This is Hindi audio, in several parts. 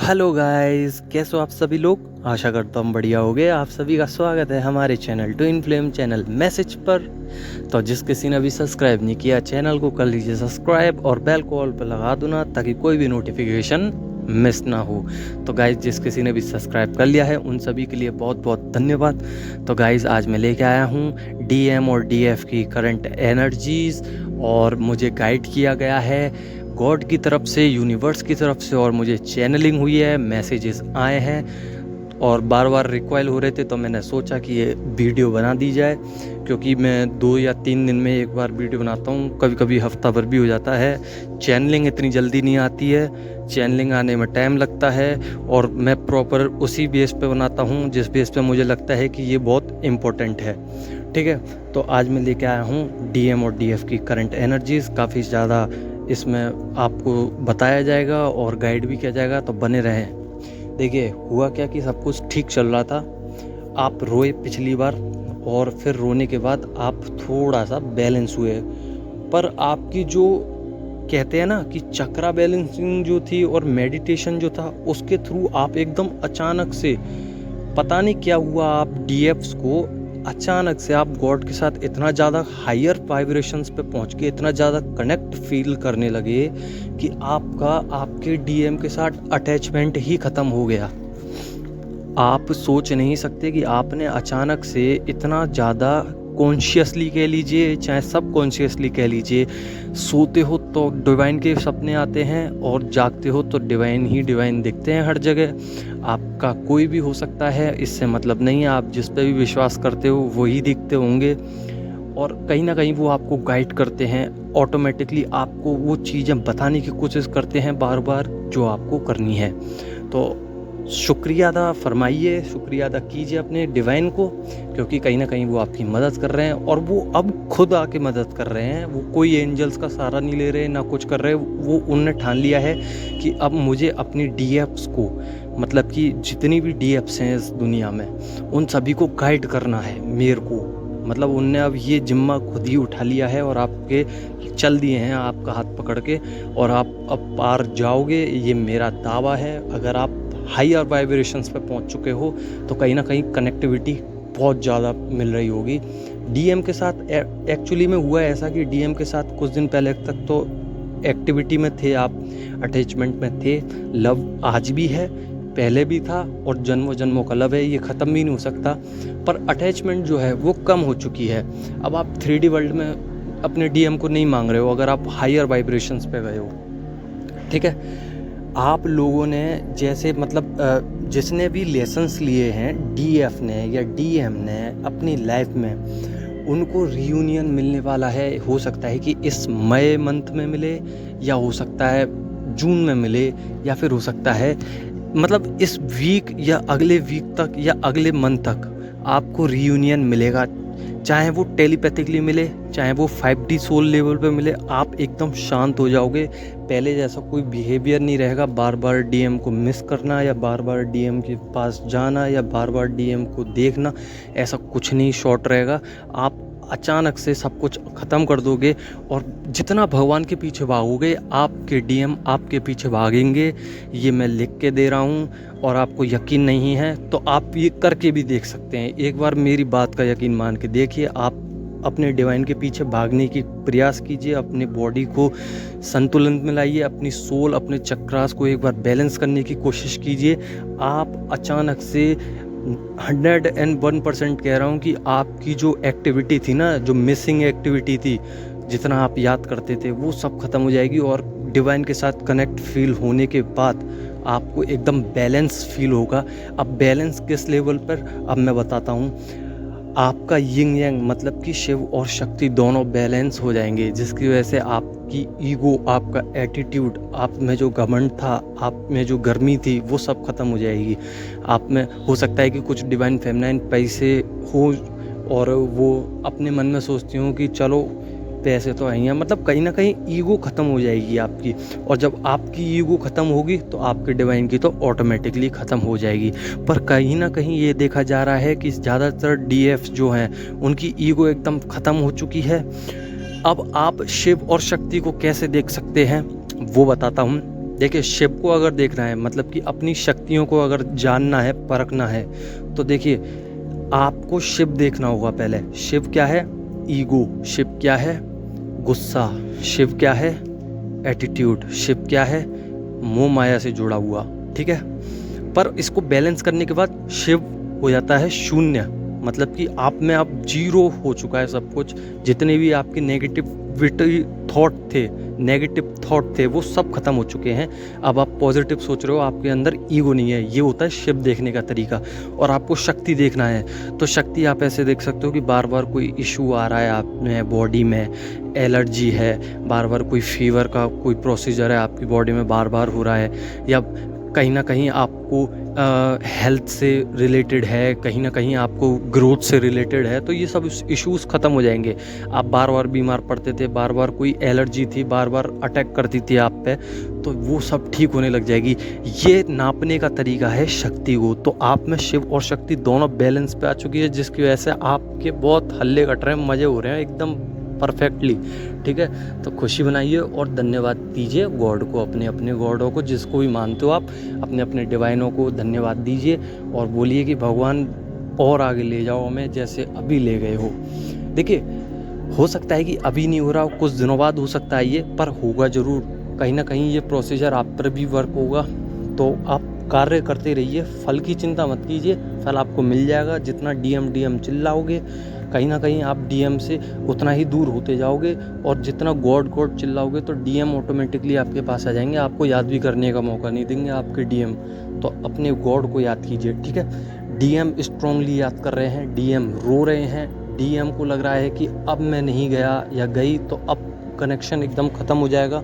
हेलो गाइस, कैसे हो आप सभी लोग। आशा करता हूँ बढ़िया हो गए। आप सभी का स्वागत है हमारे channel twin flame channel message पर। तो जिस किसी ने अभी सब्सक्राइब नहीं किया चैनल को कर लीजिए सब्सक्राइब और बेल को ऑल पर लगा दो ना, ताकि कोई भी नोटिफिकेशन मिस ना हो। तो गाइस जिस किसी ने भी सब्सक्राइब कर लिया है उन सभी के लिए बहुत बहुत धन्यवाद। तो गाइस आज मैं लेके आया हूँ डीएम और डीएफ की करंट एनर्जीज, और मुझे गाइड किया गया है गॉड की तरफ से, यूनिवर्स की तरफ से, और मुझे चैनलिंग हुई है, मैसेजेस आए हैं और बार बार रिक्वायल हो रहे थे। तो मैंने सोचा कि ये वीडियो बना दी जाए, क्योंकि मैं 2 या 3 दिन में एक बार वीडियो बनाता हूँ, कभी कभी हफ्ता भर भी हो जाता है। चैनलिंग इतनी जल्दी नहीं आती है, चैनलिंग आने में टाइम लगता है, और मैं प्रॉपर उसी बेस पे बनाता हूँ जिस बेस पे मुझे लगता है कि ये बहुत इम्पोर्टेंट है। ठीक है, तो आज मैं लेके आया हूँ डीएम और डीएफ की करंट एनर्जीज़। काफ़ी ज़्यादा इसमें आपको बताया जाएगा और गाइड भी किया जाएगा, तो बने रहें। देखिए हुआ क्या कि सब कुछ ठीक चल रहा था, आप रोए पिछली बार, और फिर रोने के बाद आप थोड़ा सा बैलेंस हुए, पर आपकी जो कहते हैं ना कि चक्रा बैलेंसिंग जो थी और मेडिटेशन जो था उसके थ्रू आप एकदम अचानक से, पता नहीं क्या हुआ, आप डीएफ्स को अचानक से आप गॉड के साथ इतना ज़्यादा हायर वाइब्रेशंस पे पहुंच के इतना ज़्यादा कनेक्ट फील करने लगे कि आपके डीएम के साथ अटैचमेंट ही ख़त्म हो गया। आप सोच नहीं सकते कि आपने अचानक से इतना ज़्यादा कॉन्शियसली कह लीजिए चाहे सब कॉन्शियसली कह लीजिए, सोते हो तो डिवाइन के सपने आते हैं और जागते हो तो डिवाइन ही डिवाइन दिखते हैं हर जगह। आपका कोई भी हो सकता है, इससे मतलब नहीं है, आप जिस पे भी विश्वास करते हो वही दिखते होंगे, और कहीं ना कहीं वो आपको गाइड करते हैं, ऑटोमेटिकली आपको वो चीज़ें बताने की कोशिश करते हैं बार बार जो आपको करनी है। तो शुक्रिया अदा फरमाइए, शुक्रिया अदा कीजिए अपने डिवाइन को, क्योंकि कहीं ना कहीं वो आपकी मदद कर रहे हैं, और वो अब खुद आके मदद कर रहे हैं। वो कोई एंजल्स का सहारा नहीं ले रहे, ना कुछ कर रहे, वो उनने ठान लिया है कि अब मुझे अपनी डीएफ्स को, मतलब कि जितनी भी डीएफ्स हैं इस दुनिया में, उन सभी को गाइड करना है मेरे को। मतलब उनने अब ये जिम्मा खुद ही उठा लिया है और आपके चल दिए हैं आपका हाथ पकड़ के, और आप अब पार जाओगे, ये मेरा दावा है। अगर आप हायर वाइब्रेशंस पे पहुंच चुके हो तो कहीं ना कहीं कनेक्टिविटी बहुत ज़्यादा मिल रही होगी डीएम के साथ। एक्चुअली में हुआ ऐसा कि डीएम के साथ कुछ दिन पहले तक तो एक्टिविटी में थे आप, अटैचमेंट में थे, लव आज भी है, पहले भी था, और जन्मों जन्मों का लव है, ये ख़त्म भी नहीं हो सकता। पर अटैचमेंट जो है वो कम हो चुकी है। अब आप 3D वर्ल्ड में अपने डीएम को नहीं मांग रहे हो, अगर आप हायर वाइब्रेशंस पे गए हो। ठीक है, आप लोगों ने जैसे मतलब जिसने भी लेसन्स लिए हैं डीएफ ने या डीएम ने अपनी लाइफ में, उनको रियूनियन मिलने वाला है। हो सकता है कि इस मई मंथ में मिले, या हो सकता है जून में मिले, या फिर हो सकता है मतलब इस वीक या अगले वीक तक या अगले मंथ तक आपको रियूनियन मिलेगा। चाहे वो टेलीपैथिकली मिले, चाहे वो 5D सोल लेवल पे मिले, आप एकदम शांत हो जाओगे। पहले जैसा कोई बिहेवियर नहीं रहेगा, बार बार डीएम को मिस करना, या बार बार डीएम के पास जाना, या बार बार डीएम को देखना, ऐसा कुछ नहीं शॉर्ट रहेगा। आप अचानक से सब कुछ ख़त्म कर दोगे, और जितना भगवान के पीछे भागोगे आपके डीएम आपके पीछे भागेंगे। ये मैं लिख के दे रहा हूँ, और आपको यकीन नहीं है तो आप ये करके भी देख सकते हैं। एक बार मेरी बात का यकीन मान के देखिए, आप अपने डिवाइन के पीछे भागने की प्रयास कीजिए, अपने बॉडी को संतुलन में लाइए, अपनी सोल, अपने चक्रास को एक बार बैलेंस करने की कोशिश कीजिए। आप अचानक से 101% कह रहा हूँ कि आपकी जो एक्टिविटी थी ना, जो मिसिंग एक्टिविटी थी, जितना आप याद करते थे, वो सब खत्म हो जाएगी, और डिवाइन के साथ कनेक्ट फील होने के बाद आपको एकदम बैलेंस फील होगा। अब बैलेंस किस लेवल पर, अब मैं बताता हूँ। आपका यिंग यांग मतलब कि शिव और शक्ति दोनों बैलेंस हो जाएंगे, जिसकी वजह से आपकी ईगो, आपका एटीट्यूड, आप में जो घमंड था, आप में जो गर्मी थी, वो सब खत्म हो जाएगी। आप में हो सकता है कि कुछ डिवाइन फेमिनाइन पैसे हो, और वो अपने मन में सोचती हूँ कि चलो पैसे तो हैं, मतलब कहीं ना कहीं ईगो ख़त्म हो जाएगी आपकी। और जब आपकी ईगो ख़त्म होगी तो आपके डिवाइन की तो ऑटोमेटिकली ख़त्म हो जाएगी। पर कहीं ना कहीं ये देखा जा रहा है कि ज़्यादातर डीएफ्स जो हैं उनकी ईगो एकदम ख़त्म हो चुकी है। अब आप शिव और शक्ति को कैसे देख सकते हैं वो बताता हूँ। देखिए शिव को अगर देखना है, मतलब कि अपनी शक्तियों को अगर जानना है, परखना है, तो देखिए आपको शिव देखना होगा पहले। शिव क्या है? ईगो। शिव क्या है? गुस्सा। शिव क्या है? एटीट्यूड। शिव क्या है? मोह माया से जुड़ा हुआ, ठीक है। पर इसको बैलेंस करने के बाद शिव हो जाता है शून्य, मतलब कि आप में अब जीरो हो चुका है सब कुछ। जितने भी आपके नेगेटिविटी थॉट थे वो सब खत्म हो चुके हैं। अब आप पॉजिटिव सोच रहे हो, आपके अंदर ईगो नहीं है। ये होता है शिव देखने का तरीका। और आपको शक्ति देखना है, तो शक्ति आप ऐसे देख सकते हो कि बार बार कोई इशू आ रहा है आप में, बॉडी में एलर्जी है, बार बार कोई फीवर का कोई प्रोसीजर है आपकी बॉडी में बार बार हो रहा है, या कहीं ना कहीं आपको हेल्थ से रिलेटेड है, कहीं ना कहीं आपको ग्रोथ से रिलेटेड है, तो ये सब इश्यूज़ ख़त्म हो जाएंगे। आप बार बार बीमार पड़ते थे, बार बार कोई एलर्जी थी, बार बार अटैक करती थी आप पे, तो वो सब ठीक होने लग जाएगी। ये नापने का तरीका है शक्ति को। तो आप में शिव और शक्ति दोनों बैलेंस पे आ चुकी है, जिसकी वजह से आपके बहुत हल्ले कट रहे हैं, मज़े हो रहे हैं एकदम परफेक्टली, ठीक है। तो खुशी बनाइए और धन्यवाद दीजिए गॉड को, अपने अपने गॉडों को, जिसको भी मानते हो आप, अपने अपने डिवाइनों को धन्यवाद दीजिए और बोलिए कि भगवान और आगे ले जाओ हमें, जैसे अभी ले गए हो। देखिए हो सकता है कि अभी नहीं हो रहा, कुछ दिनों बाद हो सकता है ये, पर होगा ज़रूर। कहीं ना कहीं ये प्रोसीजर आप पर भी वर्क होगा। तो आप कार्य करते रहिए, फल की चिंता मत कीजिए, फल आपको मिल जाएगा। जितना डीएम चिल्लाओगे, कहीं ना कहीं आप डीएम से उतना ही दूर होते जाओगे, और जितना गॉड चिल्लाओगे तो डीएम ऑटोमेटिकली आपके पास आ जाएंगे। आपको याद भी करने का मौका नहीं देंगे आपके डीएम। तो अपने गॉड को याद कीजिए, ठीक है। डीएम स्ट्रांगली याद कर रहे हैं, डीएम रो रहे हैं, डीएम को लग रहा है कि अब मैं नहीं गया या गई तो अब कनेक्शन एकदम ख़त्म हो जाएगा,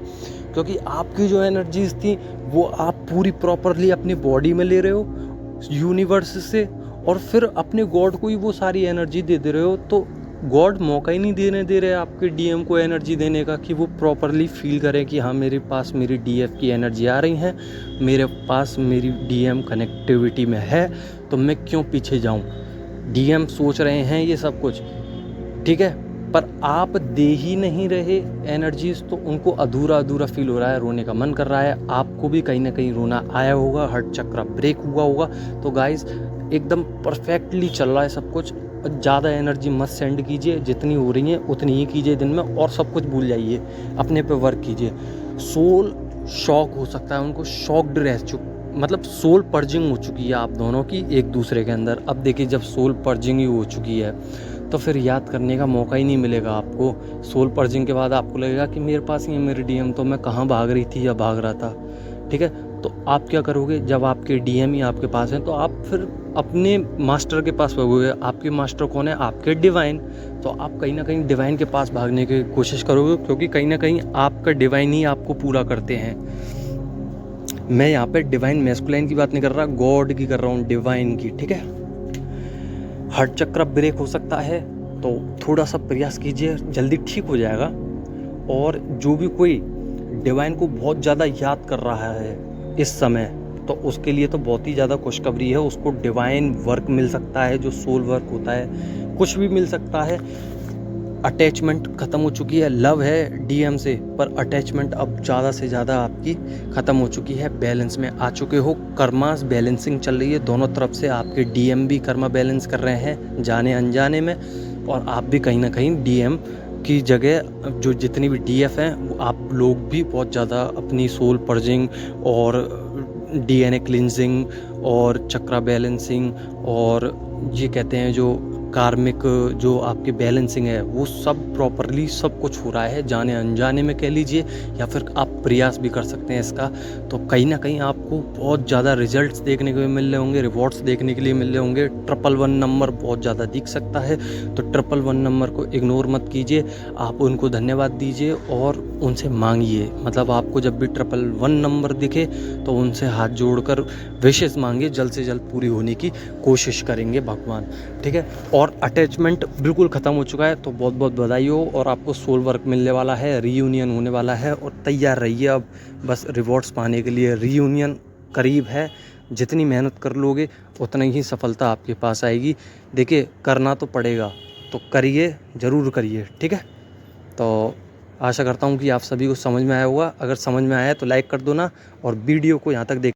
क्योंकि आपकी जो एनर्जीज थी वो आप पूरी प्रॉपरली अपनी बॉडी में ले रहे हो यूनिवर्स से, और फिर अपने गॉड को ही वो सारी एनर्जी दे दे रहे हो। तो गॉड मौका ही नहीं देने दे रहे आपके डीएम को एनर्जी देने का, कि वो प्रॉपरली फील करें कि हाँ मेरे पास मेरी डीएफ की एनर्जी आ रही है, मेरे पास मेरी डीएम कनेक्टिविटी में है, तो मैं क्यों पीछे जाऊँ। डीएम सोच रहे हैं ये सब कुछ, ठीक है, पर आप दे ही नहीं रहे एनर्जीज, तो उनको अधूरा अधूरा फील हो रहा है, रोने का मन कर रहा है। आपको भी कहीं ना कहीं रोना आया होगा, हार्ट चक्र ब्रेक हुआ होगा। तो गाइस एकदम परफेक्टली चल रहा है सब कुछ। ज़्यादा एनर्जी मत सेंड कीजिए, जितनी हो रही है उतनी ही कीजिए दिन में, और सब कुछ भूल जाइए, अपने पे वर्क कीजिए। सोल शॉक हो सकता है, उनको शॉक्ड रह मतलब सोल पर्जिंग हो चुकी है आप दोनों की एक दूसरे के अंदर। अब देखिए जब सोल पर्जिंग ही हो चुकी है तो फिर याद करने का मौका ही नहीं मिलेगा आपको। सोल पर्जिंग के बाद आपको लगेगा कि मेरे पास ही है मेरी डीएम, तो मैं कहाँ भाग रही थी या भाग रहा था, ठीक है। तो आप क्या करोगे, जब आपके डीएम ही आपके पास हैं तो आप फिर अपने मास्टर के पास भागोगे। आपके मास्टर कौन है? आपके डिवाइन। तो आप कहीं ना कहीं डिवाइन के पास भागने की कोशिश करोगे, क्योंकि कहीं ना कहीं आपका डिवाइन ही आपको पूरा करते हैं। मैं यहाँ पे डिवाइन मैस्कुलाइन की बात नहीं कर रहा, गॉड की कर रहा हूँ, डिवाइन की, ठीक है। हार्ट चक्र ब्रेक हो सकता है, तो थोड़ा सा प्रयास कीजिए, जल्दी ठीक हो जाएगा। और जो भी कोई डिवाइन को बहुत ज़्यादा याद कर रहा है इस समय, तो उसके लिए तो बहुत ही ज़्यादा खुशखबरी है। उसको डिवाइन वर्क मिल सकता है, जो सोल वर्क होता है, कुछ भी मिल सकता है। अटैचमेंट ख़त्म हो चुकी है, लव है डीएम से, पर अटैचमेंट अब ज़्यादा से ज़्यादा आपकी ख़त्म हो चुकी है। बैलेंस में आ चुके हो, कर्मास बैलेंसिंग चल रही है दोनों तरफ से। आपके डीएम भी कर्मा बैलेंस कर रहे हैं जाने अनजाने में, और आप भी कहीं ना कहीं डीएम की जगह जो जितनी भी डीएफ हैं वो आप लोग भी बहुत ज़्यादा अपनी सोल पर्जिंग और डीएनए क्लिनजिंग और चक्रा बैलेंसिंग और ये कहते हैं जो कार्मिक जो आपकी बैलेंसिंग है, वो सब प्रॉपरली सब कुछ हो रहा है जाने अनजाने में कह लीजिए, या फिर आप प्रयास भी कर सकते हैं इसका। तो कहीं ना कहीं आपको बहुत ज़्यादा रिजल्ट्स देखने को मिल रहे होंगे, रिवॉर्ड्स देखने के लिए मिल रहे होंगे। 111 नंबर बहुत ज़्यादा दिख सकता है, तो 111 नंबर को इग्नोर मत कीजिए, आप उनको धन्यवाद दीजिए और उनसे मांगिए। मतलब आपको जब भी 111 नंबर दिखे तो उनसे हाथ जोड़कर विशेष मांगिए, जल्द से जल्द पूरी होने की कोशिश करेंगे भगवान, ठीक है। और अटैचमेंट बिल्कुल ख़त्म हो चुका है, तो बहुत बहुत बधाई हो, और आपको सोल वर्क मिलने वाला है, रीयूनियन होने वाला है, और तैयार रहिए अब बस रिवॉर्ड्स पाने के लिए। रीयूनियन करीब है, जितनी मेहनत कर लोगे उतनी ही सफलता आपके पास आएगी। देखिए करना तो पड़ेगा, तो करिए, ज़रूर करिए, ठीक है। तो आशा करता हूँ कि आप सभी को समझ में आया होगा। अगर समझ में आया है तो लाइक कर दो ना, और वीडियो को यहाँ तक देख